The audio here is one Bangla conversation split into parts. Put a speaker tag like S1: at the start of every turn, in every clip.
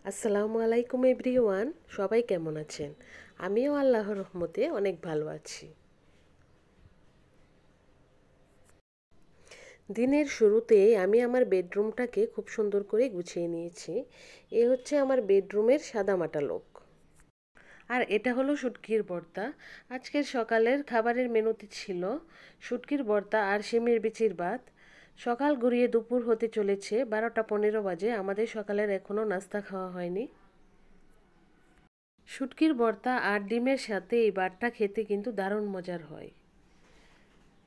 S1: আসসালামু আলাইকুম এভরিওয়ান, সবাই কেমন আছেন? আমিও আল্লাহর রহমতে অনেক ভালো আছি। দিনের শুরুতেই আমি আমার বেডরুমটাকে খুব সুন্দর করে গুছিয়ে নিয়েছি। এ হচ্ছে আমার বেডরুমের সাদামাটা লোক। আর এটা হলো শুটকির ভর্তা। আজকের সকালের খাবারের মেনুতে ছিল শুটকির ভর্তা আর শিমের বিচির ভাত। সকাল গড়িয়ে দুপুর হতে চলেছে, 12টা 15 বাজে। আমাদের সকালের এখনও নাস্তা খাওয়া হয়নি। শুটকির ভর্তা আর ডিমের সাথে এই ভাতটা খেতে কিন্তু দারুণ মজার হয়।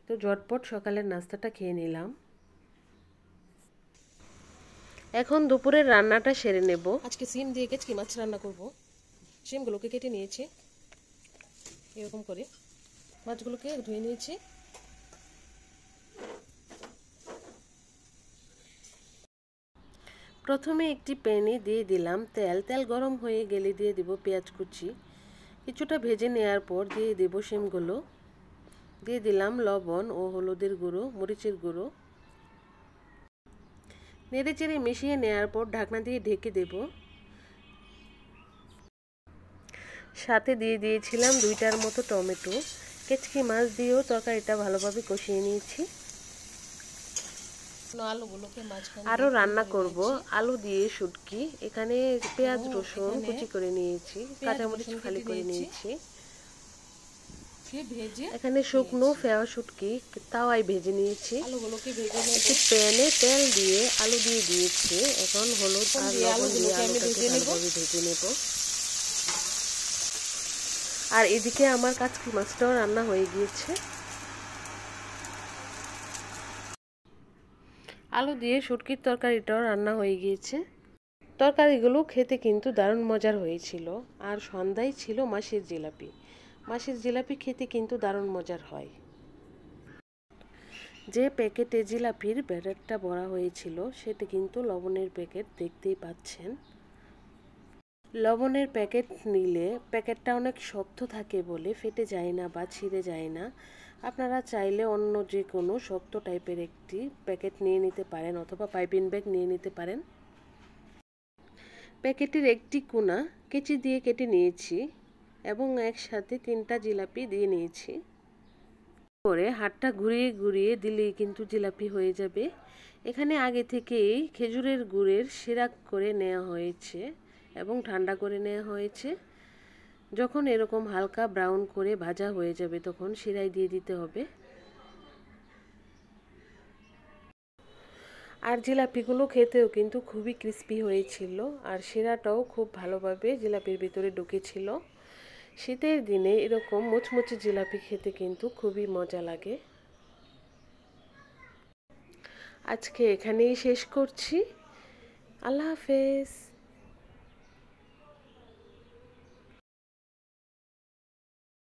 S1: তো ঝটপট সকালের নাস্তাটা খেয়ে নিলাম। এখন দুপুরের রান্নাটা সেরে নেব। আজকে সিম দিয়ে কেচকি মাছ রান্না করব। সিমগুলোকে কেটে নিয়েছি এরকম করে, মাছগুলোকে ধুয়ে নিয়েছি। প্রথমে একটি প্যানে দিয়ে দিলাম তেল। তেল গরম হয়ে গেলে দিয়ে দিব পেঁয়াজ কুচি। কিছুটা ভেজে নেওয়ার পর দিয়ে দেব সিমগুলো। দিয়ে দিলাম লবণ ও হলুদের গুঁড়ো, মরিচের গুঁড়ো। নেড়ে চেড়ে মিশিয়ে নেওয়ার পর ঢাকনা দিয়ে ঢেকে দেব। সাথে দিয়ে দিয়েছিলাম 2টার মতো টমেটো। কেচকি মাছ দিয়েও তরকারিটা ভালোভাবে কষিয়ে নিয়েছি। আরও রান্না করব আলু দিয়ে শুটকি। এখানে পেঁয়াজ রসুন কুচি করে নিয়েছি, কাঁচামরিচ ফালি করে নিয়েছি। এখানে শুকনো ফেয়া শুটকি তাওয়ায় ভেজে নিয়েছি। একটি প্যানে তেল দিয়ে আলু দিয়ে দিয়েছি। এখন হলুদ আর লবণ দিয়ে আলুটাকে ভালোভাবে ভেজে নেব। আর এদিকে আমার কাচকি মাছটাও রান্না হয়ে গিয়েছে। আলু দিয়ে শুটকির তরকারিটাও রান্না হয়ে গিয়েছে। তরকারিগুলো খেতে কিন্তু দারুণ মজার হয়েছিল। আর সন্ধ্যায় ছিল মাছের জিলাপি। মাছের জিলাপি খেতে কিন্তু দারুণ মজার হয়। যে প্যাকেটে জিলাপির ব্যাটারটা ভরা হয়েছিল সেটা কিন্তু লবণের প্যাকেট, দেখতেই পাচ্ছেন। লবণের প্যাকেট নিলে প্যাকেটটা অনেক শক্ত থাকে বলে ফেটে যায় না বা ছিঁড়ে যায় না। আপনারা চাইলে অন্য যে কোনো শক্ত টাইপের একটি প্যাকেট নিয়ে নিতে পারেন অথবা পাইপিং ব্যাগ নিয়ে নিতে পারেন। প্যাকেটের একটি কোণা কেচি দিয়ে কেটে নিয়েছি এবং একসাথে 3টা জিলাপি দিয়ে নিয়েছি। করে হাতটা ঘুরিয়ে ঘুরিয়ে দিলেই কিন্তু জিলাপি হয়ে যাবে। এখানে আগে থেকেই খেজুরের গুড়ের সিরাপ করে নেওয়া হয়েছে এবং ঠান্ডা করে নেওয়া হয়েছে। যখন এরকম হালকা ব্রাউন করে ভাজা হয়ে যাবে তখন সিরাই দিয়ে দিতে হবে। আর জিলাপিগুলো খেতেও কিন্তু খুবই ক্রিস্পি হয়েছিল আর শিরাটাও খুব ভালোভাবে জিলাপির ভিতরে ঢুকেছিল। শীতের দিনে এরকম মুচমুচে জিলাপি খেতে কিন্তু খুবই মজা লাগে। আজকে এখানেই শেষ করছি। আল্লাহ হাফেজ।